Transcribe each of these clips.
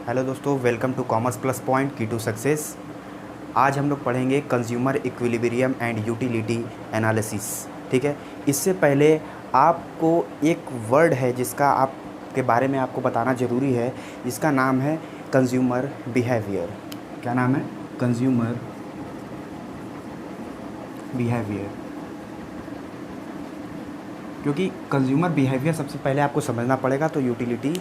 Hello दोस्तों, welcome to commerce plus point key to success. आज हम लोग पढ़ेंगे consumer equilibrium and utility analysis. ठीक है, इससे पहले आपको एक वर्ड है जिसका आपके बारे में आपको बताना ज़रूरी है। इसका नाम है कंज्यूमर बिहेवियर। क्या नाम है? Consumer behaviour. क्योंकि कंज्यूमर बिहेवियर सबसे पहले आपको समझना पड़ेगा तो यूटिलिटी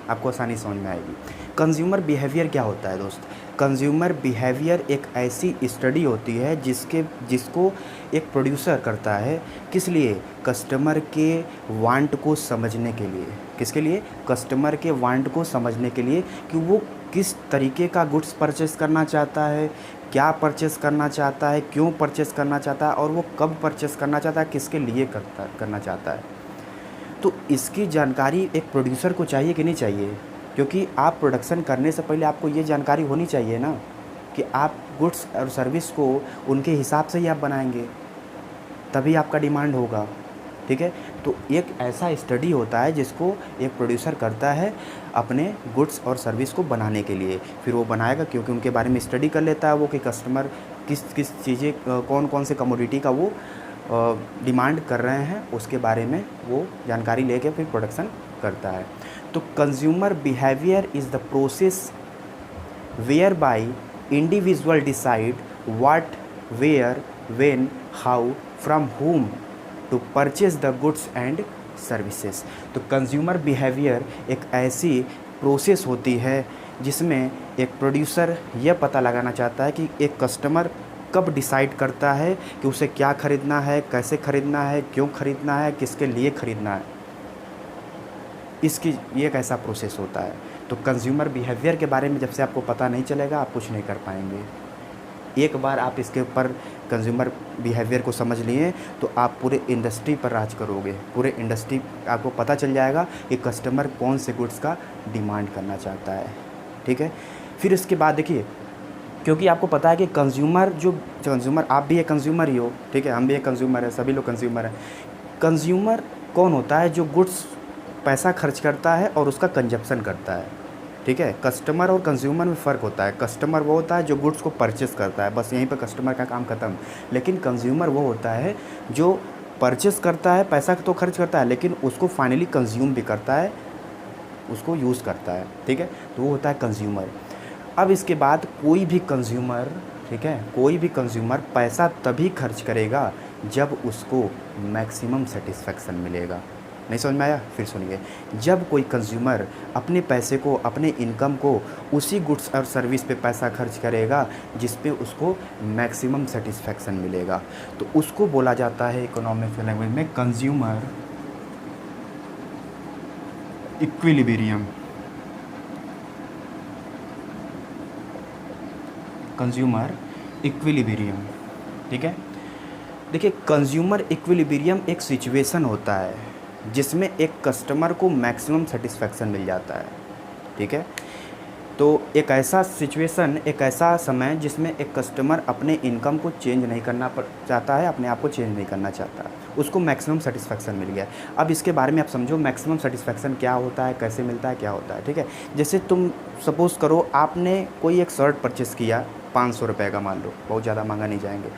आपको आसानी समझ में आएगी। कंज्यूमर बिहेवियर क्या होता है दोस्त? कंज्यूमर बिहेवियर एक ऐसी स्टडी होती है जिसको एक प्रोड्यूसर करता है। किस लिए? कस्टमर के वांट को समझने के लिए। किसके लिए? कस्टमर के वांट को समझने के लिए कि वो किस तरीके का गुड्स परचेस करना चाहता है, क्या परचेस करना चाहता है, क्यों परचेस करना चाहता है और वो कब परचेस करना चाहता है, किसके लिए करना चाहता है। तो इसकी जानकारी एक प्रोड्यूसर को चाहिए कि नहीं चाहिए? क्योंकि आप प्रोडक्शन करने से पहले आपको ये जानकारी होनी चाहिए ना कि आप गुड्स और सर्विस को उनके हिसाब से ही आप बनाएंगे, तभी आपका डिमांड होगा। ठीक है, तो एक ऐसा स्टडी होता है जिसको एक प्रोड्यूसर करता है अपने गुड्स और सर्विस को बनाने के लिए। फिर वो बनाएगा क्योंकि उनके बारे में स्टडी कर लेता है वो कि कस्टमर किस किस चीज़ें, कौन कौन से कमोडिटी का वो डिमांड कर रहे हैं, उसके बारे में वो जानकारी लेके फिर प्रोडक्शन करता है। तो consumer behaviour is the process where by individual decide what, where, when, how, from whom to purchase the goods and services. तो कंज्यूमर बिहेवियर एक ऐसी प्रोसेस होती है जिसमें एक प्रोड्यूसर यह पता लगाना चाहता है कि एक कस्टमर कब डिसाइड करता है कि उसे क्या ख़रीदना है, कैसे ख़रीदना है, क्यों ख़रीदना है, किसके लिए ख़रीदना है। इसकी ये एक ऐसा प्रोसेस होता है। तो कंज्यूमर बिहेवियर के बारे में जब से आपको पता नहीं चलेगा आप कुछ नहीं कर पाएंगे। एक बार आप इसके ऊपर कंज्यूमर बिहेवियर को समझ लिए तो आप पूरे इंडस्ट्री पर राज करोगे। पूरे इंडस्ट्री आपको पता चल जाएगा कि कस्टमर कौन से गुड्स का डिमांड करना चाहता है। ठीक है, फिर इसके बाद देखिए, क्योंकि आपको पता है कि कंज्यूमर आप भी एक कंज्यूमर ही हो। ठीक है, हम भी एक कंज्यूमर है, सभी लोग कंज्यूमर हैं। कंज्यूमर कौन होता है? जो गुड्स पैसा खर्च करता है और उसका कंजप्शन करता है। ठीक है, कस्टमर और कंज्यूमर में फ़र्क होता है। कस्टमर वो होता है जो गुड्स को परचेस करता है, बस यहीं पर कस्टमर का काम ख़त्म। लेकिन कंज्यूमर वो होता है जो परचेस करता है, पैसा तो खर्च करता है लेकिन उसको फाइनली कंज्यूम भी करता है, उसको यूज़ करता है। ठीक है, तो वो होता है कंज्यूमर। अब इसके बाद कोई भी कंज्यूमर, ठीक है, कोई भी कंज्यूमर पैसा तभी खर्च करेगा जब उसको मैक्सिमम सेटिस्फेक्शन मिलेगा। नहीं समझ में आया? फिर सुनिए, जब कोई कंज्यूमर अपने पैसे को, अपने इनकम को उसी गुड्स और सर्विस पे पैसा खर्च करेगा जिस पे उसको मैक्सिमम सेटिस्फेक्शन मिलेगा, तो उसको बोला जाता है इकोनॉमिक लैंग्वेज में कंज्यूमर इक्विलिब्रियम। Consumer equilibrium. ठीक है, देखिए, कंज्यूमर इक्विलिब्रियम एक सिचुएशन होता है जिसमें एक कस्टमर को मैक्सिमम सेटिस्फेक्शन मिल जाता है। ठीक है, तो एक ऐसा सिचुएशन, एक ऐसा समय जिसमें एक कस्टमर अपने इनकम को चेंज नहीं करना चाहता है, अपने आप को चेंज नहीं करना चाहता, उसको मैक्सिमम सेटिस्फेक्शन मिल गया। अब इसके बारे में आप समझो मैक्सिमम सेटिस्फेक्शन क्या होता है, कैसे मिलता है, क्या होता है। ठीक है, जैसे तुम सपोज़ करो आपने कोई एक शर्ट परचेस किया 500 रुपये का, मान लो, बहुत ज़्यादा महंगा नहीं जाएंगे।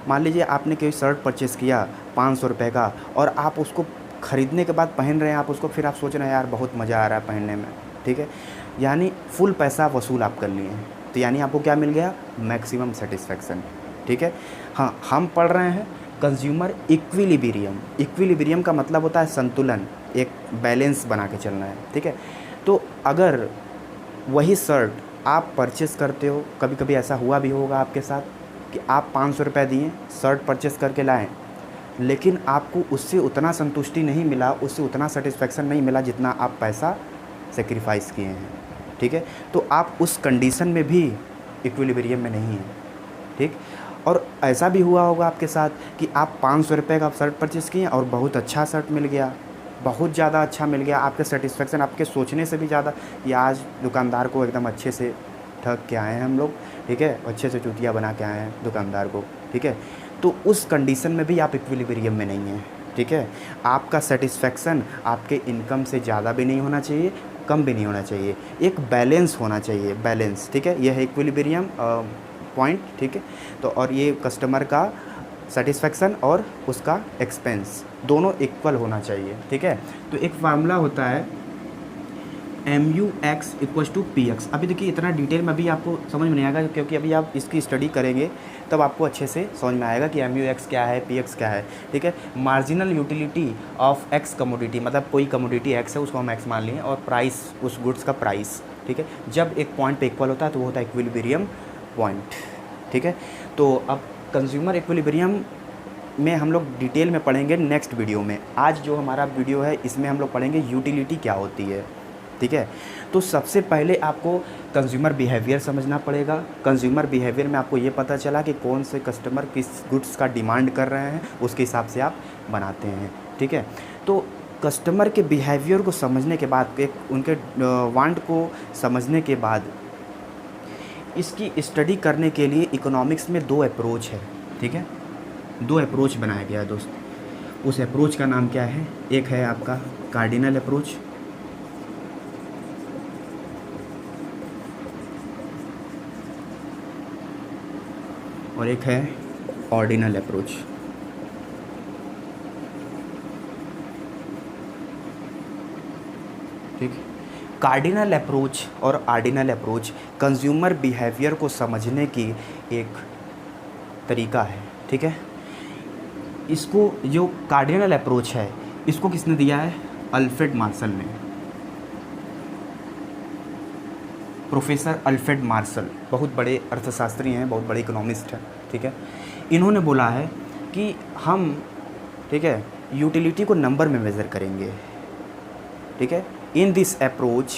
मान लीजिए आपने कोई शर्ट परचेस किया 500 रुपये का और आप उसको ख़रीदने के बाद पहन रहे हैं आप उसको, फिर आप सोच रहे हैं यार बहुत मज़ा आ रहा है पहनने में। ठीक है, यानी फुल पैसा वसूल आप कर लिए हैं, तो यानी आपको क्या मिल गया? Maximum satisfaction. ठीक है, हाँ, हम पढ़ रहे हैं कंज्यूमर इक्विलिब्रियम। इक्विलिब्रियम का मतलब होता है संतुलन, एक बैलेंस बना के चलना है। ठीक है, तो अगर वही शर्ट आप परचेस करते हो, कभी कभी ऐसा हुआ भी होगा आपके साथ कि आप 500 रुपये दिए, शर्ट परचेस करके लाएँ, लेकिन आपको उससे उतना संतुष्टि नहीं मिला, उससे उतना सेटिस्फेक्शन नहीं मिला जितना आप पैसा सेक्रीफाइस किए हैं। ठीक है, तो आप उस कंडीशन में भी इक्विलिब्रियम में नहीं हैं। ठीक, और ऐसा भी हुआ होगा आपके साथ कि आप 500 रुपये का शर्ट परचेस किए और बहुत अच्छा शर्ट मिल गया, बहुत ज़्यादा अच्छा मिल गया, आपके सेटिस्फेक्शन आपके सोचने से भी ज़्यादा, कि आज दुकानदार को एकदम अच्छे से ठग के आए हैं हम लोग। ठीक है, अच्छे से चुटिया बना के आए हैं दुकानदार को। ठीक है, तो उस कंडीशन में भी आप इक्विलिब्रियम में नहीं हैं। ठीक है, आपका सेटिस्फेक्शन आपके इनकम से ज़्यादा भी नहीं होना चाहिए, कम भी नहीं होना चाहिए, एक बैलेंस होना चाहिए, बैलेंस, ठीक है। यह है इक्विलिब्रियम पॉइंट, ठीक है। तो और ये कस्टमर का सेटिस्फेक्शन और उसका एक्सपेंस दोनों इक्वल होना चाहिए, ठीक है। तो एक फार्मूला होता है MUX=PX। अभी देखिए इतना डिटेल में अभी आपको समझ में नहीं आएगा, क्योंकि अभी आप इसकी स्टडी करेंगे तब आपको अच्छे से समझ में आएगा कि MUX क्या है, PX क्या है, ठीक है। Marginal utility of X commodity, मतलब कोई कमोडिटी X है उसको हम X मान लिए, और प्राइस उस गुड्स का प्राइस, ठीक है। जब एक पॉइंट पे इक्वल होता है तो वो होता है इक्विलिब्रियम पॉइंट, ठीक है। तो अब कंज्यूमर इक्विलिब्रियम में हम लोग डिटेल में पढ़ेंगे नेक्स्ट वीडियो में। आज जो हमारा वीडियो है इसमें हम लोग पढ़ेंगे यूटिलिटी क्या होती है, ठीक है। तो सबसे पहले आपको कंज्यूमर बिहेवियर समझना पड़ेगा। कंज्यूमर बिहेवियर में आपको ये पता चला कि कौन से कस्टमर किस गुड्स का डिमांड कर रहे हैं, उसके हिसाब से आप बनाते हैं, ठीक है। तो कस्टमर के बिहेवियर को समझने के बाद, एक उनके वांट को समझने के बाद, इसकी स्टडी करने के लिए इकोनॉमिक्स में 2 अप्रोच है, ठीक है। 2 अप्रोच बनाया गया है दोस्त। उस अप्रोच का नाम क्या है? एक है आपका कार्डिनल अप्रोच, और एक है ऑर्डिनल अप्रोच, ठीक। कार्डिनल अप्रोच और ऑर्डिनल अप्रोच कंज्यूमर बिहेवियर को समझने की एक तरीका है, ठीक है। इसको जो कार्डिनल अप्रोच है इसको किसने दिया है? अल्फ्रेड मार्शल ने, प्रोफेसर अल्फ्रेड मार्शल, बहुत बड़े अर्थशास्त्री हैं, बहुत बड़े इकोनॉमिस्ट हैं, ठीक है। इन्होंने बोला है कि हम, ठीक है, यूटिलिटी को नंबर में मेज़र करेंगे, ठीक है। In this approach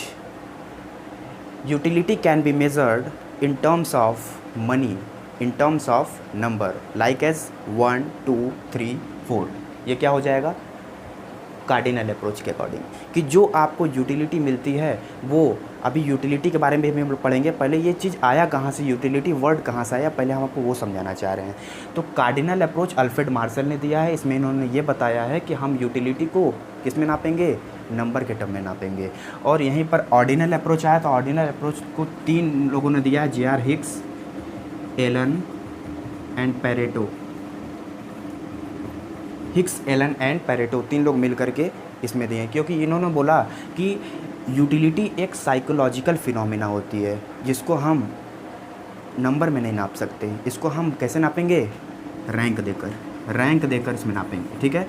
utility can be measured in terms of money, in terms of number, like as 1 2 3 4। ये क्या हो जाएगा? कार्डिनल अप्रोच के अकॉर्डिंग, कि जो आपको यूटिलिटी मिलती है वो, अभी यूटिलिटी के बारे में भी हम लोग पढ़ेंगे। पहले ये चीज़ आया कहाँ से, यूटिलिटी वर्ड कहाँ से आया, पहले हम आपको वो समझाना चाह रहे हैं। तो कार्डिनल अप्रोच अल्फ्रेड मार्शल ने दिया है। इसमें इन्होंने ये बताया है कि हम यूटिलिटी को किस में नापेंगे? नंबर के टर्म में नापेंगे। और यहीं पर ऑर्डिनल अप्रोच आया, तो ऑर्डिनल अप्रोच को 3 लोगों ने दिया है, J.R. Hicks, Allen and Pareto. Hicks, Allen and Pareto 3 लोग मिल करके इसमें दिए, क्योंकि इन्होंने बोला कि यूटिलिटी एक साइकोलॉजिकल फिनोमिना होती है जिसको हम नंबर में नहीं नाप सकते। इसको हम कैसे नापेंगे? रैंक देकर इसमें नापेंगे, ठीक है।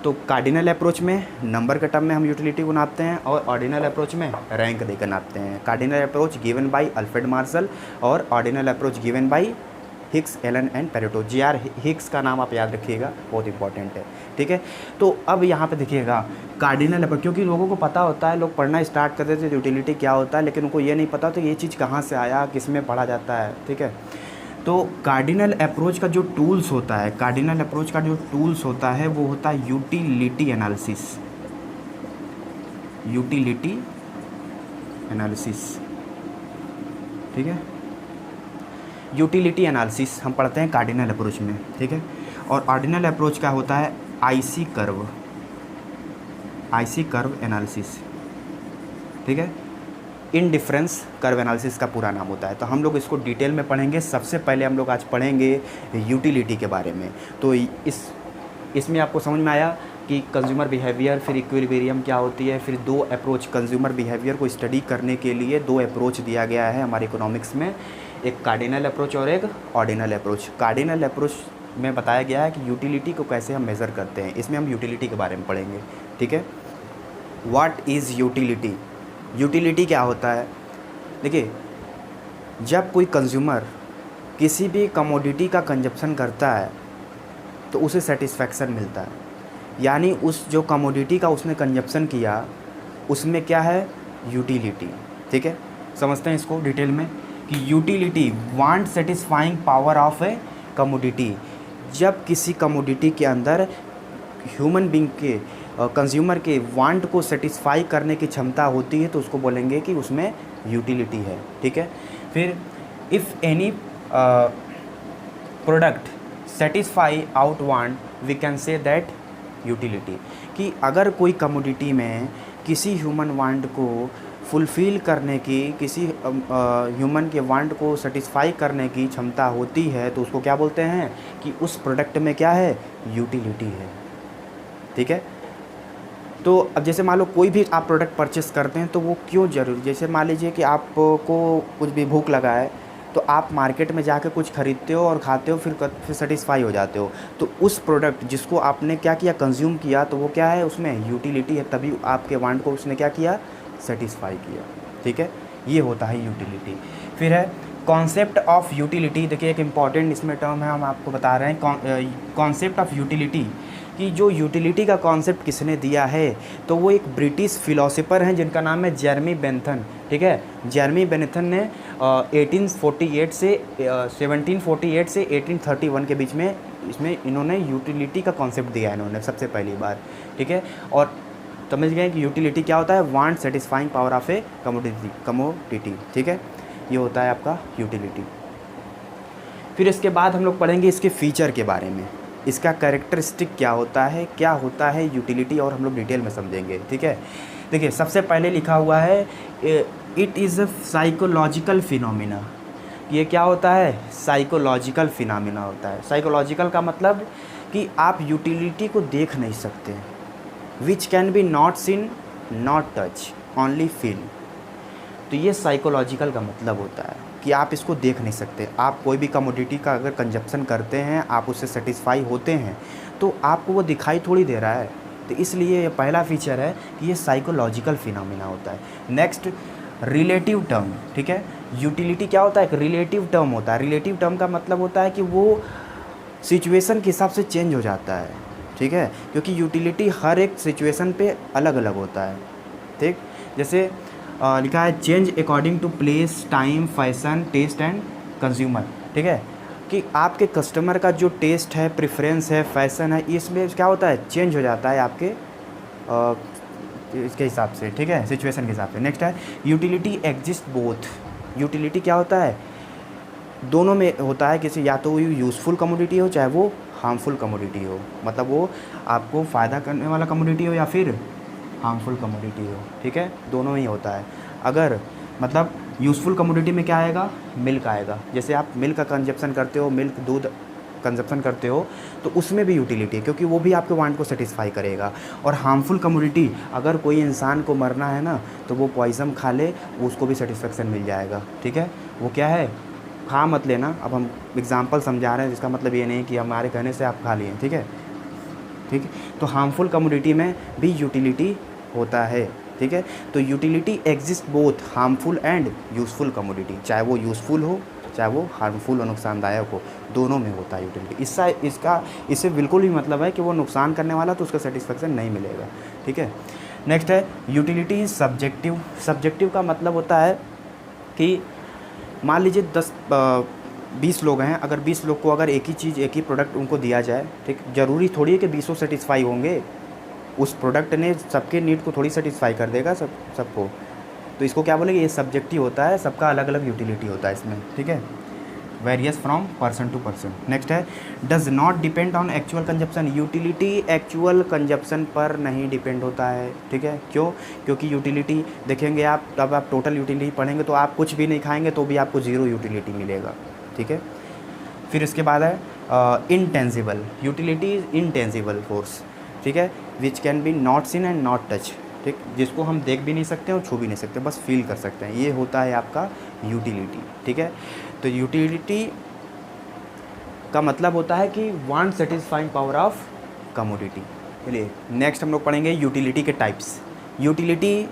तो कार्डिनल अप्रोच में नंबर के टर्म में हम यूटिलिटी को नापते हैं, और ऑर्डिनल अप्रोच में रैंक देकर नापते हैं। Cardinal approach given by Alfred Marshall और ordinal approach given by Hicks, Allen and Pareto. J.R. Hicks का नाम आप याद रखिएगा, बहुत इंपॉर्टेंट है, ठीक है। तो अब यहाँ पे देखिएगा कार्डिनल अप्रोच, क्योंकि लोगों को पता होता है, लोग पढ़ना स्टार्ट करते थे यूटिलिटी क्या होता है, लेकिन उनको ये नहीं पता तो ये चीज़ कहाँ से आया, किस में पढ़ा जाता है, ठीक है। तो कार्डिनल अप्रोच का जो टूल्स होता है, कार्डिनल अप्रोच का जो टूल्स होता है वो होता है यूटिलिटी एनालिसिस, यूटिलिटी एनालिसिस, ठीक है। यूटिलिटी एनालिसिस हम पढ़ते हैं कार्डिनल अप्रोच में, ठीक है। और ऑर्डिनल अप्रोच का होता है आईसी कर्व एनालिसिस, ठीक है। इनडिफरेंस कर्व एनालिसिस का पूरा नाम होता है। तो हम लोग इसको डिटेल में पढ़ेंगे। सबसे पहले हम लोग आज पढ़ेंगे यूटिलिटी के बारे में। तो इसमें आपको समझ में आया कि कंज्यूमर बिहेवियर, फिर इक्विलिब्रियम क्या होती है, फिर 2 अप्रोच, कंज्यूमर बिहेवियर को स्टडी करने के लिए 2 अप्रोच दिया गया है हमारे इकोनॉमिक्स में, एक कार्डिनल अप्रोच और एक ऑर्डिनल अप्रोच। कार्डिनल अप्रोच में बताया गया है कि यूटिलिटी को कैसे हम मेज़र करते हैं। इसमें हम यूटिलिटी के बारे में पढ़ेंगे, ठीक है। What is utility? यूटिलिटी क्या होता है? देखिए, जब कोई कंज्यूमर किसी भी कमोडिटी का कंजप्शन करता है तो उसे सेटिस्फैक्शन मिलता है, यानी उस जो कमोडिटी का उसने कंजप्शन किया उसमें क्या है? यूटिलिटी, ठीक है। समझते हैं इसको डिटेल में कि utility, want satisfying power of A commodity. जब किसी कमोडिटी के अंदर ह्यूमन बींग के, कंज्यूमर के वांट को सेटिस्फाई करने की क्षमता होती है तो उसको बोलेंगे कि उसमें यूटिलिटी है, ठीक है। फिर if any product satisfy our want, we can say that utility, कि अगर कोई कमोडिटी में किसी ह्यूमन वांट को फुलफ़िल करने की, किसी ह्यूमन के वांट को सेटिस्फाई करने की क्षमता होती है, तो उसको क्या बोलते हैं कि उस प्रोडक्ट में क्या है, यूटिलिटी है। ठीक है। तो अब जैसे मान लो कोई भी आप प्रोडक्ट परचेस करते हैं तो वो क्यों ज़रूरी, जैसे मान लीजिए कि आपको कुछ भी भूख लगा है तो आप मार्केट में जाके कुछ ख़रीदते हो और खाते हो, फिर सेटिस्फाई हो जाते हो। तो उस प्रोडक्ट जिसको आपने क्या किया, कंज्यूम किया, तो वो क्या है, उसमें यूटिलिटी है, तभी आपके वांट को उसने क्या किया, सेटिस्फाई किया। ठीक है, ये होता है यूटिलिटी। फिर है कॉन्सेप्ट ऑफ यूटिलिटी। देखिए एक इम्पॉर्टेंट इसमें टर्म है, हम आपको बता रहे हैं कॉन्सेप्ट ऑफ यूटिलिटी, कि जो यूटिलिटी का कॉन्सेप्ट किसने दिया है, तो वो एक ब्रिटिश फिलोसोफर हैं जिनका नाम है जेरमी बेंथन। ठीक है, जेरमी बेंथन ने 1848 से 1748 से 1831 के बीच में इसमें इन्होंने यूटिलिटी का कॉन्सेप्ट दिया है इन्होंने सबसे पहली बार। ठीक है, और समझ गए कि यूटिलिटी क्या होता है, want satisfying power of A commodity. ठीक है, ये होता है आपका यूटिलिटी। फिर इसके बाद हम लोग पढ़ेंगे इसके फीचर के बारे में, इसका कैरेक्टरिस्टिक क्या होता है यूटिलिटी, और हम लोग डिटेल में समझेंगे। ठीक है, देखिए सबसे पहले लिखा हुआ है it is a psychological phenomena. ये क्या होता है, साइकोलॉजिकल फिनोमिना होता है। साइकोलॉजिकल का मतलब कि आप यूटिलिटी को देख नहीं सकते, which can be not seen not touch only feel. तो ये साइकोलॉजिकल का मतलब होता है कि आप इसको देख नहीं सकते। आप कोई भी कमोडिटी का अगर कंजप्शन करते हैं, आप उससे सेटिस्फाई होते हैं, तो आपको वो दिखाई थोड़ी दे रहा है। तो इसलिए ये पहला फीचर है कि ये साइकोलॉजिकल फिनोमिना होता है। Next, relative term. ठीक है, यूटिलिटी क्या होता है, एक रिलेटिव टर्म होता है। रिलेटिव टर्म का मतलब होता है कि वो सिचुएशन के हिसाब से चेंज हो जाता है। ठीक है, क्योंकि यूटिलिटी हर एक सिचुएशन पे अलग अलग होता है। ठीक, जैसे लिखा है change according to place, time, fashion, taste and consumer. ठीक है, कि आपके कस्टमर का जो टेस्ट है, प्रेफरेंस है, फैशन है, इसमें क्या होता है, चेंज हो जाता है आपके इसके हिसाब से। ठीक है, सिचुएशन के हिसाब से। नेक्स्ट है यूटिलिटी एग्जिस्ट बोथ। यूटिलिटी क्या होता है, दोनों में होता है, किसी या तो वो यूज़फुल कमोडिटी हो, चाहे वो हार्मफुल कमोडिटी हो, मतलब वो आपको फ़ायदा करने वाला कमोडिटी हो या फिर हार्मफुल कमोडिटी हो। ठीक है, दोनों ही होता है। अगर मतलब यूज़फुल कमोडिटी में क्या आएगा, मिल्क आएगा। जैसे आप मिल्क का कंजप्शन करते हो, मिल्क दूध कंजप्शन करते हो, तो उसमें भी यूटिलिटी है, क्योंकि वो भी आपके वांट को सेटिस्फाई करेगा। और हार्मफुल कमोडिटी, अगर कोई इंसान को मरना है ना, तो वो पॉइज़न खा ले, उसको भी सेटिस्फेक्शन मिल जाएगा। ठीक है, वो क्या है, खा मत लेना। अब हम एग्जाम्पल समझा रहे हैं, जिसका मतलब ये नहीं कि हमारे कहने से आप खा लिए। ठीक है, ठीक है, तो हार्मफुल कमोडिटी में भी यूटिलिटी होता है। ठीक है, तो utility exist both harmful and useful commodity, चाहे वो यूज़फुल हो, चाहे वो हार्मफुल और नुकसानदायक हो, दोनों में होता है यूटिलिटी। इससे बिल्कुल भी मतलब है कि वो नुकसान करने वाला, तो उसका सेटिस्फेक्शन नहीं मिलेगा। ठीक है, नेक्स्ट है यूटिलिटी इज सब्जेक्टिव। सब्जेक्टिव का मतलब होता है कि मान लीजिए 20 लोग हैं, अगर 20 लोग को अगर एक ही चीज़, एक ही प्रोडक्ट उनको दिया जाए, ठीक, ज़रूरी थोड़ी है कि 20 सेटिस्फाई होंगे। उस प्रोडक्ट ने सबके नीड को थोड़ी सेटिस्फाई कर देगा सबको। तो इसको क्या बोलेंगे, ये सब्जेक्टिव होता है, सबका अलग अलग यूटिलिटी होता है इसमें। ठीक है, varies from person to person. Next है does not depend on actual consumption. Utility actual consumption पर नहीं डिपेंड होता है। ठीक है, क्यों, क्योंकि यूटिलिटी देखेंगे आप, जब आप टोटल यूटिलिटी पढ़ेंगे तो आप कुछ भी नहीं खाएंगे तो भी आपको 0 यूटिलिटी मिलेगा। ठीक है, फिर इसके बाद है intangible. Utility is intangible force. ठीक है, which can be not seen and not touch. ठीक, जिसको हम देख भी नहीं सकते और छू भी नहीं सकते, बस फील कर सकते हैं, ये होता है आपका यूटिलिटी। ठीक है, तो यूटिलिटी का मतलब होता है कि want satisfying power of commodity. चलिए नेक्स्ट हम लोग पढ़ेंगे यूटिलिटी के टाइप्स। यूटिलिटी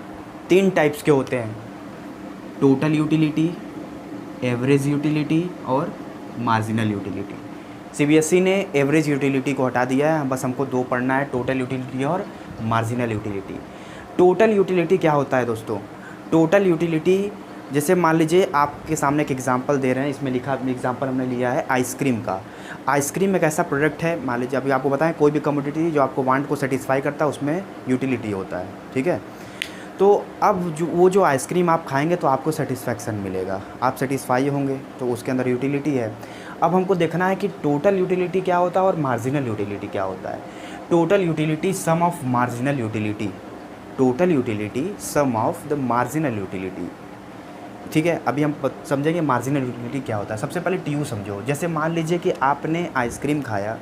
3 टाइप्स के होते हैं, टोटल यूटिलिटी, एवरेज यूटिलिटी और मार्जिनल यूटिलिटी। सीबीएसई ने एवरेज यूटिलिटी को हटा दिया है, बस हमको 2 पढ़ना है, टोटल यूटिलिटी और मार्जिनल यूटिलिटी। टोटल यूटिलिटी क्या होता है दोस्तों, टोटल यूटिलिटी जैसे मान लीजिए आपके सामने एक एग्जांपल दे रहे हैं, इसमें लिखा एग्जांपल हमने लिया है आइसक्रीम का। आइसक्रीम एक ऐसा प्रोडक्ट है, मान लीजिए अभी आपको बताएं कोई भी कमोडिटी जो आपको वांट को सेटिस्फाई करता है उसमें यूटिलिटी होता है। ठीक है, तो अब जो आइसक्रीम आप खाएंगे तो आपको सेटिस्फैक्शन मिलेगा, आप सेटिस्फाई होंगे, तो उसके अंदर यूटिलिटी है। अब हमको देखना है कि टोटल यूटिलिटी क्या होता है और मार्जिनल यूटिलिटी क्या होता है। Total utility sum of marginal utility. Total utility sum of the marginal utility. ठीक है, अभी हम समझेंगे मार्जिनल यूटिलिटी क्या होता है। सबसे पहले टीयू समझो। जैसे मान लीजिए कि आपने आइसक्रीम खाया,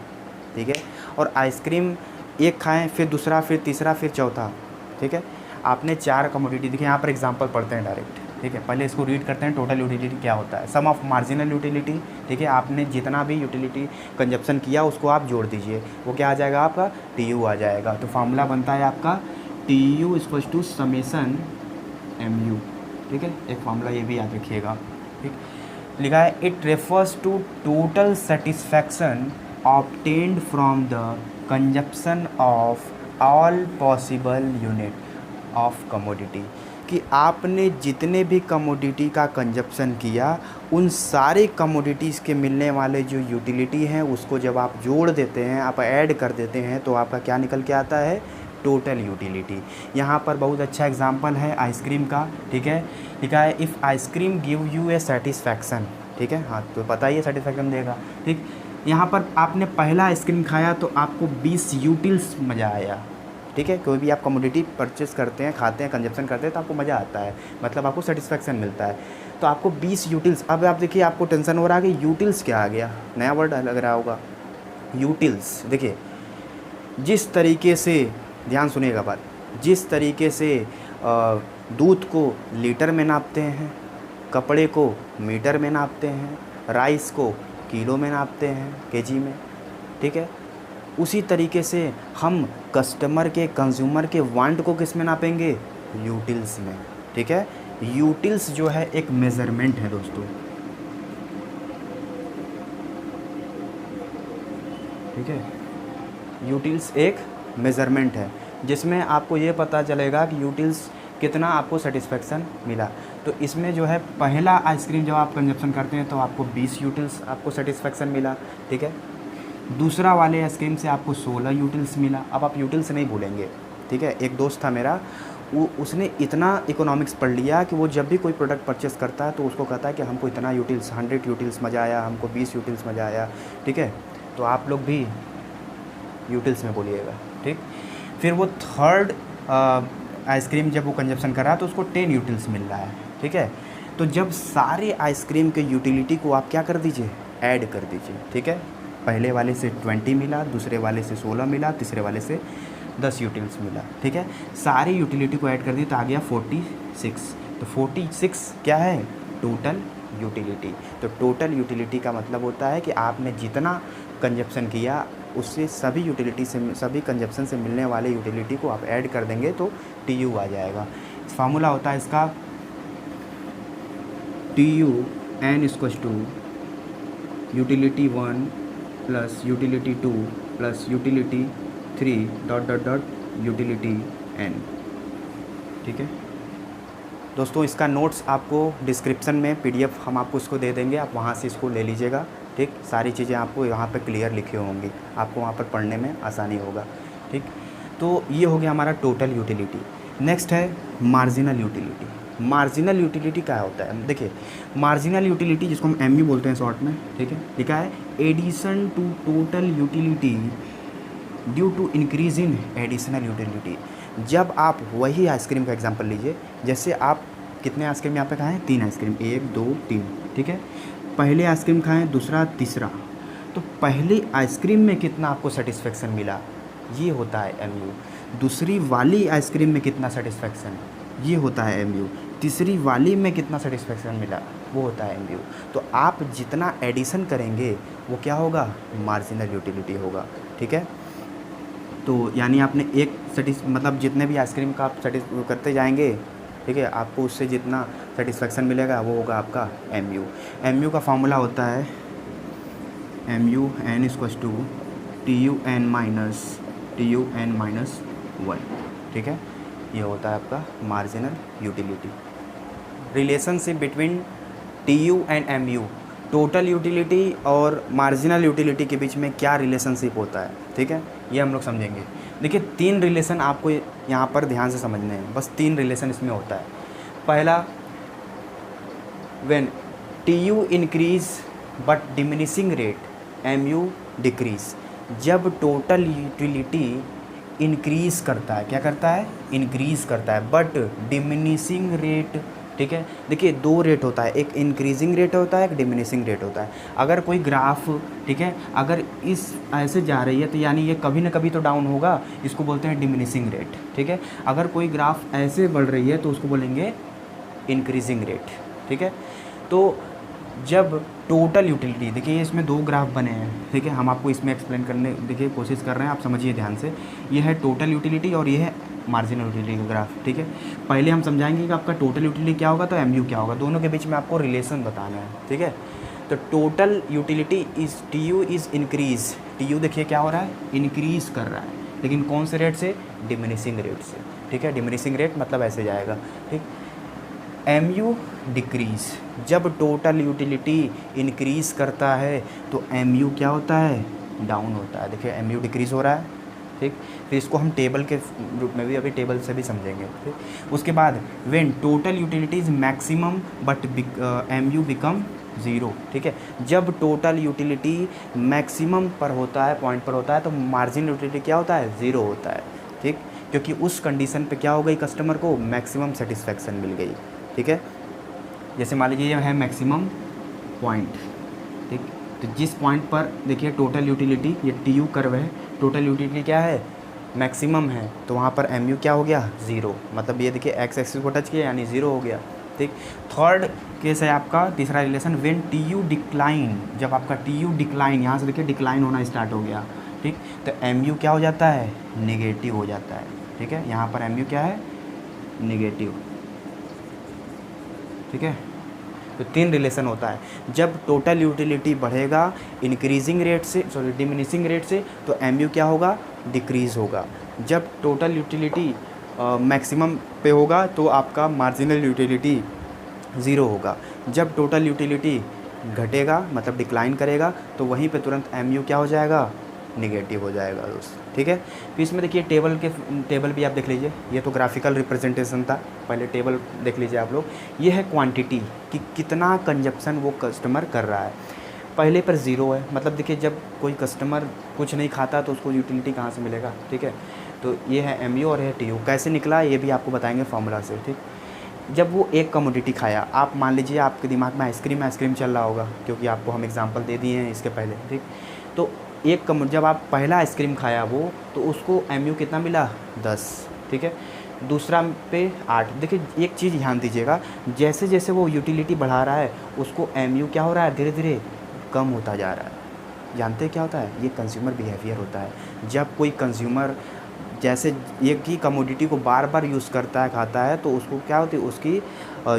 ठीक है, और आइसक्रीम एक खाएं, फिर दूसरा, फिर तीसरा, फिर चौथा, ठीक है, आपने 4 कमोडिटी। देखिए यहाँ पर एग्जांपल पढ़ते हैं डायरेक्ट, ठीक है, पहले इसको रीड करते हैं। टोटल यूटिलिटी क्या होता है, सम ऑफ मार्जिनल यूटिलिटी, ठीक है, आपने जितना भी यूटिलिटी कंजप्शन किया उसको आप जोड़ दीजिए, वो क्या आ जाएगा आपका, टीयू आ जाएगा। तो फार्मूला बनता है आपका TU equals to summation MU, ठीक है, एक फार्मूला ये भी याद रखिएगा, ठीक। लिखा है it refers to total satisfaction obtained from the consumption of all possible unit of commodity, कि आपने जितने भी कमोडिटी का कंजप्शन किया उन सारे कमोडिटीज़ के मिलने वाले जो यूटिलिटी हैं उसको जब आप जोड़ देते हैं, आप ऐड कर देते हैं, तो आपका क्या निकल के आता है, टोटल यूटिलिटी। यहाँ पर बहुत अच्छा एग्जांपल है आइसक्रीम का, ठीक है, लिखा है if ice cream give U A satisfaction, ठीक है, हाँ तो पता ही है सेटिस्फैक्शन देगा, ठीक। यहाँ पर आपने पहला आइसक्रीम खाया तो आपको 20 यूटिल्स मज़ा आया, ठीक है, कोई भी आप कमोडिटी परचेस करते हैं, खाते हैं, कंजप्शन करते हैं तो आपको मज़ा आता है, मतलब आपको सेटिस्फैक्शन मिलता है। तो आपको 20 यूटिल्स, अब आप देखिए आपको टेंशन हो रहा है कि यूटिल्स क्या आ गया, नया वर्ड लग रहा होगा यूटिल्स। देखिए जिस तरीके से, ध्यान सुनिएगा बात, जिस तरीके से दूध को लीटर में नापते हैं, कपड़े को मीटर में नापते हैं, राइस को किलो में नापते हैं, केजी में, ठीक है, उसी तरीके से हम कस्टमर के, कंज्यूमर के वांट को किस में नापेंगे, यूटिल्स में, ठीक है। यूटिल्स जो है एक मेज़रमेंट है दोस्तों, ठीक है, यूटिल्स एक मेज़रमेंट है जिसमें आपको ये पता चलेगा कि यूटिल्स कितना आपको सेटिस्फेक्शन मिला। तो इसमें जो है पहला आइसक्रीम जब आप कंजप्शन करते हैं तो आपको 20 यूटिल्स आपको सेटिस्फेक्शन मिला, ठीक है। दूसरा वाले आइसक्रीम से आपको 16 यूटिल्स मिला। अब आप यूटिल्स नहीं भूलेंगे, ठीक है। एक दोस्त था मेरा, वो उसने इतना इकोनॉमिक्स पढ़ लिया कि वो जब भी कोई प्रोडक्ट परचेस करता है तो उसको कहता है कि हमको इतना यूटिल्स, 100 यूटिल्स मज़ा आया, हमको 20 यूटिल्स मज़ा आया, ठीक है। तो आप लोग भी यूटिल्स में बोलिएगा, ठीक। फिर वो थर्ड आइसक्रीम जब वो कंजप्शन कर रहा है तो उसको 10 यूटिल्स मिल रहा है, ठीक है। तो जब सारे आइसक्रीम के यूटिलिटी को आप क्या कर दीजिए, ऐड कर दीजिए, ठीक है। पहले वाले से 20 मिला, दूसरे वाले से 16 मिला, तीसरे वाले से 10 यूटिल्स मिला, ठीक है। सारी यूटिलिटी को ऐड कर दी तो आ गया 46। तो 46 क्या है, टोटल यूटिलिटी। तो टोटल यूटिलिटी का मतलब होता है कि आपने जितना कंजप्शन किया उससे सभी यूटिलिटी से, सभी कंजप्शन से मिलने वाले यूटिलिटी को आप ऐड कर देंगे तो टीयू आ जाएगा। फार्मूला होता है इसका TU n equals to utility 1 plus utility 2 plus utility 3 dot dot dot utility n, ठीक है दोस्तों। इसका नोट्स आपको डिस्क्रिप्शन में PDF हम आपको इसको दे देंगे, आप वहाँ से इसको ले लीजिएगा, ठीक। सारी चीज़ें आपको यहाँ पे क्लियर लिखी होंगी, आपको वहाँ पर पढ़ने में आसानी होगा, ठीक। तो ये हो गया हमारा टोटल यूटिलिटी। नेक्स्ट है मार्जिनल यूटिलिटी। मार्जिनल यूटिलिटी क्या होता है, देखिए मार्जिनल यूटिलिटी जिसको हम MU बोलते हैं शॉर्ट में, ठीक है, लिखा है addition to total utility due to increase in additional utility. जब आप वही आइसक्रीम का एग्जांपल लीजिए, जैसे आप कितने आइसक्रीम यहाँ पे खाएँ, 3 आइसक्रीम, 1 2 3, ठीक है। पहले आइसक्रीम खाएँ, दूसरा, तीसरा, तो पहले आइसक्रीम में कितना आपको सेटिस्फेक्शन मिला, ये होता है MU। दूसरी वाली आइसक्रीम में कितना सेटिस्फेक्शन, ये होता है MU। तीसरी वाली में कितना सेटिस्फेक्शन मिला, वो होता है MU। तो आप जितना एडिशन करेंगे वो क्या होगा, मार्जिनल यूटिलिटी होगा, ठीक है। तो यानी आपने एक मतलब जितने भी आइसक्रीम का आप करते जाएंगे, ठीक है, आपको उससे जितना सेटिस्फेक्शन मिलेगा वो होगा आपका MU। MU का फार्मूला होता है MU n equals to TUn minus 1, ठीक है। ये होता है आपका marginal utility. Relationship between TU and MU, total utility और मार्जिनल यूटिलिटी के बीच में क्या रिलेशनशिप होता है, ठीक है, ये हम लोग समझेंगे। देखिए 3 रिलेशन आपको यहाँ पर ध्यान से समझने हैं, बस 3 रिलेशन इसमें होता है। पहला, when TU increase but diminishing rate MU decrease. जब टोटल यूटिलिटी इंक्रीज़ करता है, क्या करता है, इंक्रीज़ करता है, बट डिमिनिशिंग रेट, ठीक है। देखिए दो रेट होता है, एक इंक्रीजिंग रेट होता है, एक डिमिनिशिंग रेट होता है। अगर कोई ग्राफ, ठीक है, अगर इस ऐसे जा रही है तो यानी ये कभी ना कभी तो डाउन होगा, इसको बोलते हैं डिमिनिशिंग रेट, ठीक है। अगर कोई ग्राफ ऐसे बढ़ रही है तो उसको बोलेंगे इंक्रीजिंग रेट, ठीक है। तो जब टोटल यूटिलिटी, देखिए इसमें दो ग्राफ बने हैं, ठीक है, हम आपको इसमें एक्सप्लेन करने देखिए कोशिश कर रहे हैं, आप समझिए ध्यान से। ये है टोटल यूटिलिटी और ये है मार्जिनल यूटिलिटी का ग्राफ, ठीक है। पहले हम समझाएंगे कि आपका टोटल यूटिलिटी क्या होगा तो एमयू क्या होगा, दोनों के बीच में आपको रिलेशन बताना है, ठीक है। तो total utility is TU is increase, TU देखिए क्या हो रहा है, इंक्रीज कर रहा है, लेकिन कौन से रेट से, डिमिनिशिंग रेट से, ठीक है। डिमिनिशिंग रेट मतलब ऐसे जाएगा, ठीक। एमयू डिक्रीज, जब टोटल यूटिलिटी इंक्रीज़ करता है तो एमयू क्या होता है, डाउन होता है। देखिए एमयू डिक्रीज़ हो रहा है, ठीक। फिर इसको हम टेबल के रूप में भी, अभी टेबल से भी समझेंगे, ठीक। उसके बाद when total utility is maximum but MU become zero, ठीक है। जब टोटल यूटिलिटी मैक्सिमम पर होता है, पॉइंट पर होता है, तो मार्जिनल यूटिलिटी क्या होता है, ज़ीरो होता है, ठीक। क्योंकि उस कंडीशन पे क्या हो गई, कस्टमर को मैक्सिमम सेटिस्फैक्शन मिल गई, ठीक है। जैसे मान लीजिए ये है मैक्सिमम पॉइंट, ठीक। तो जिस पॉइंट पर देखिए टोटल यूटिलिटी, ये टी यू कर्व है, टोटल यूटिलिटी क्या है, मैक्सिमम है, तो वहाँ पर एम यू क्या हो गया, ज़ीरो। मतलब ये देखिए एक्स एक्सिस को टच किया यानी ज़ीरो हो गया, ठीक। थर्ड केस है आपका, तीसरा relation, when T U decline, जब आपका टी यू डिक्लाइन, यहाँ से देखिए डिक्लाइन होना स्टार्ट हो गया, ठीक। तो एम यू क्या हो जाता है, नेगेटिव हो जाता है, ठीक है। यहाँ पर एम यू क्या है, नेगेटिव, ठीक है। तो तीन रिलेशन होता है, जब टोटल यूटिलिटी बढ़ेगा इंक्रीजिंग रेट से, सॉरी डिमिनिशिंग रेट से, तो एमयू क्या होगा, डिक्रीज़ होगा। जब टोटल यूटिलिटी मैक्सिमम पे होगा तो आपका मार्जिनल यूटिलिटी ज़ीरो होगा। जब टोटल यूटिलिटी घटेगा मतलब डिक्लाइन करेगा तो वहीं पे तुरंत एमयू क्या हो जाएगा, निगेटिव हो जाएगा दोस्त, ठीक है। तो इसमें देखिए टेबल भी आप देख लीजिए, ये तो ग्राफिकल रिप्रेजेंटेशन था, पहले टेबल देख लीजिए आप लोग। ये है क्वांटिटी कि कितना कंजप्शन वो कस्टमर कर रहा है, पहले पर ज़ीरो है, मतलब देखिए जब कोई कस्टमर कुछ नहीं खाता तो उसको यूटिलिटी कहाँ से मिलेगा, ठीक है। तो ये है एम यू और ये टी यू, कैसे निकला ये भी आपको बताएंगे फार्मूला से, ठीक। जब वो एक कमोडिटी खाया, आप मान लीजिए आपके दिमाग में आइसक्रीम चल रहा होगा, क्योंकि आपको हम एग्जांपल दे दिए हैं इसके पहले, ठीक। तो जब आप पहला आइसक्रीम खाया वो, तो उसको एमयू कितना मिला, 10, ठीक है। दूसरा पे 8। देखिए एक चीज़ ध्यान दीजिएगा, जैसे जैसे वो यूटिलिटी बढ़ा रहा है उसको एमयू क्या हो रहा है, धीरे धीरे कम होता जा रहा है। जानते हैं क्या होता है, ये कंज्यूमर बिहेवियर होता है। जब कोई कंज्यूमर जैसे एक ही कमोडिटी को बार बार यूज़ करता है, खाता है, तो उसको क्या होती है, उसकी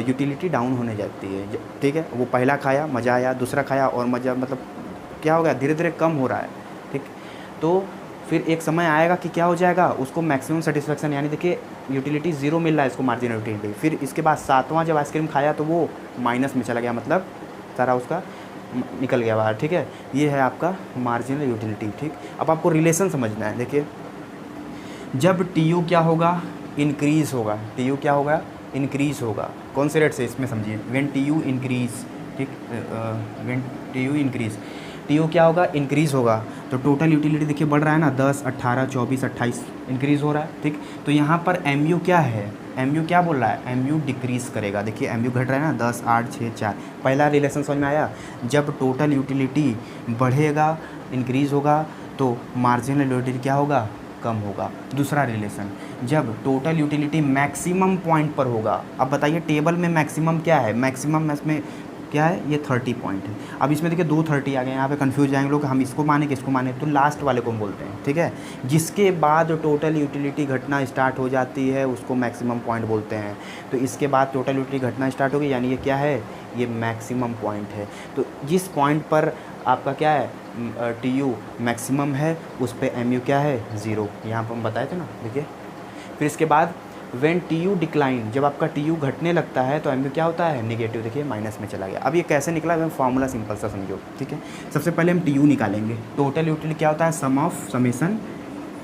यूटिलिटी डाउन होने जाती है, ठीक है। वो पहला खाया मज़ा आया, दूसरा खाया और मज़ा, मतलब क्या हो गया, धीरे धीरे कम हो रहा है, ठीक। तो फिर एक समय आएगा कि क्या हो जाएगा, उसको मैक्सिमम सेटिस्फेक्शन, यानी देखिए यूटिलिटी ज़ीरो मिल रहा है इसको, मार्जिनल यूटिलिटी। फिर इसके बाद 7वां जब आइसक्रीम खाया तो वो माइनस में चला गया, मतलब सारा उसका निकल गया बाहर, ठीक है। ये है आपका मार्जिनल यूटिलिटी, ठीक। अब आपको रिलेशन समझना है। देखिए जब टी यू क्या होगा, इंक्रीज़ होगा, टी यू क्या होगा, इंक्रीज़ होगा, कौन से रेट से, इसमें समझिए, व्हेन टी यू इंक्रीज़, ठीक, when T U increase, T U क्या होगा, इंक्रीज़ होगा, तो टोटल यूटिलिटी देखिए बढ़ रहा है ना, 10, 18, 24, 28 इंक्रीज़ हो रहा है, ठीक। तो यहाँ पर एम यू क्या है, एम यू क्या बोल रहा है, एम यू डिक्रीज़ करेगा। देखिए एम यू घट रहा है ना, 10, 8, 6, 4। पहला रिलेशन समझ में आया, जब टोटल यूटिलिटी बढ़ेगा, इंक्रीज़ होगा, तो मार्जिनल यूटिलिटी क्या होगा, कम होगा। दूसरा रिलेशन, जब टोटल यूटिलिटी मैक्सिमम पॉइंट पर होगा। अब बताइए टेबल में मैक्सिमम क्या है, मैक्सिमम इसमें क्या है, ये 30 पॉइंट है। अब इसमें देखिए 2 30 आ गए, यहाँ पे कंफ्यूज जाएंगे लोग, हम इसको माने कि इसको माने, तो लास्ट वाले को हम बोलते हैं, ठीक है। जिसके बाद टोटल यूटिलिटी घटना स्टार्ट हो जाती है उसको मैक्सिमम पॉइंट बोलते हैं। तो इसके बाद टोटल यूटिलिटी घटना स्टार्ट होगी, यानी ये क्या है, ये मैक्सिमम पॉइंट है। तो जिस पॉइंट पर आपका क्या है, टी यू मैक्सिमम है, उस पर एम यू क्या है, ज़ीरो, यहाँ पर हम बताए थे ना, देखिए। फिर इसके बाद व्हेन टी यू डिक्लाइन, जब आपका टी यू घटने लगता है तो एम यू क्या होता है, नेगेटिव, देखिए माइनस में चला गया। अब ये कैसे निकला, मैं फार्मूला सिंपल सा समझो, ठीक है। सबसे पहले हम टी यू निकालेंगे, टोटल यूटिलिटी क्या होता है, सम ऑफ समेसन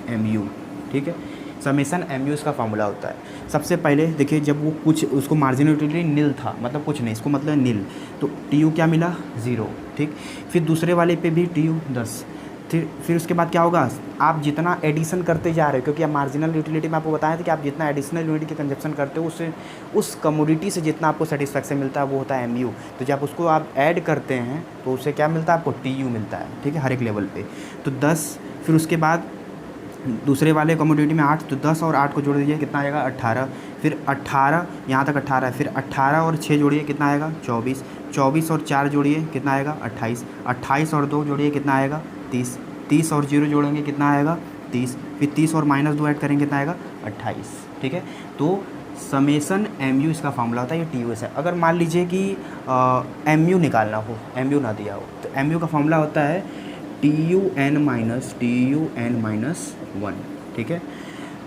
एम यू, ठीक है। समेसन एम यू इसका फार्मूला होता है। सबसे पहले देखिए जब वो कुछ, उसको मार्जिनल यूटिलिटी नील था, मतलब कुछ नहीं, इसको मतलब नील, तो टी यू क्या मिला, ज़ीरो, ठीक। फिर दूसरे वाले पे भी टी यू 10, फिर उसके बाद क्या होगा, आप जितना एडिशन करते जा रहे हो, क्योंकि आप मार्जिनल यूटिलिटी में आपको बताया था कि आप जितना एडिशनल यूनिट की कंजप्शन करते हो उससे उस कमोडिटी से जितना आपको सेटिस्फैक्शन मिलता है वो होता है एमयू। तो जब उसको आप ऐड करते हैं तो उससे क्या मिलता है आपको, टीयू मिलता है, ठीक है, हर एक लेवल पे। तो 10, फिर उसके बाद दूसरे वाले कमोडिटी में 8, तो 10 और 8 को जोड़ दीजिए कितना आएगा 18, फिर 18 यहाँ तक 18 है, फिर 18 और 6 जोड़िए कितना आएगा 24, 24 और 4 जोड़िए कितना आएगा 28, 28 और 2 जोड़िए कितना आएगा 30, 30 और 0 जोड़ेंगे कितना आएगा 30, फिर 30 और -2 ऐड करेंगे कितना आएगा 28, ठीक है। तो समेसन एम इसका फार्मूला होता है, ये TUS है। अगर मान लीजिए कि MU निकालना हो, MU ना दिया हो, तो MU का फार्मूला होता है TUN -1, ठीक है।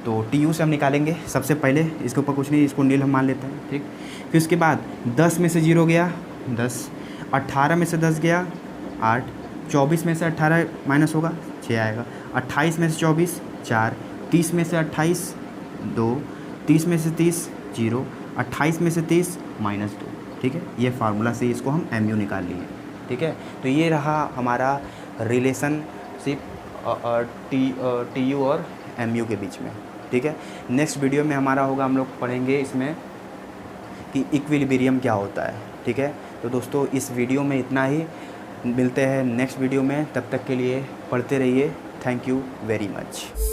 तो TU से हम निकालेंगे सबसे पहले, इसके ऊपर कुछ नहीं, इसको नील हम मान लेते हैं, ठीक। फिर उसके बाद 10 में से 0 गया 10, 18 में से 10 गया 8, 24 में से 18 माइनस होगा 6 आएगा, 28 में से 24 4, 30 में से 28 2, 30 में से 30 0, 28 में से 30 -2, ठीक है। ये फार्मूला से इसको हम MU निकाल लिए, ठीक है। तो ये रहा हमारा रिलेशनशिप TU और MU के बीच में, ठीक है। नेक्स्ट वीडियो में हमारा होगा, हम लोग पढ़ेंगे इसमें कि इक्विलिब्रियम क्या होता है, ठीक है। तो दोस्तों इस वीडियो में इतना ही, मिलते हैं नेक्स्ट वीडियो में, तब तक के लिए पढ़ते रहिए। Thank you very much.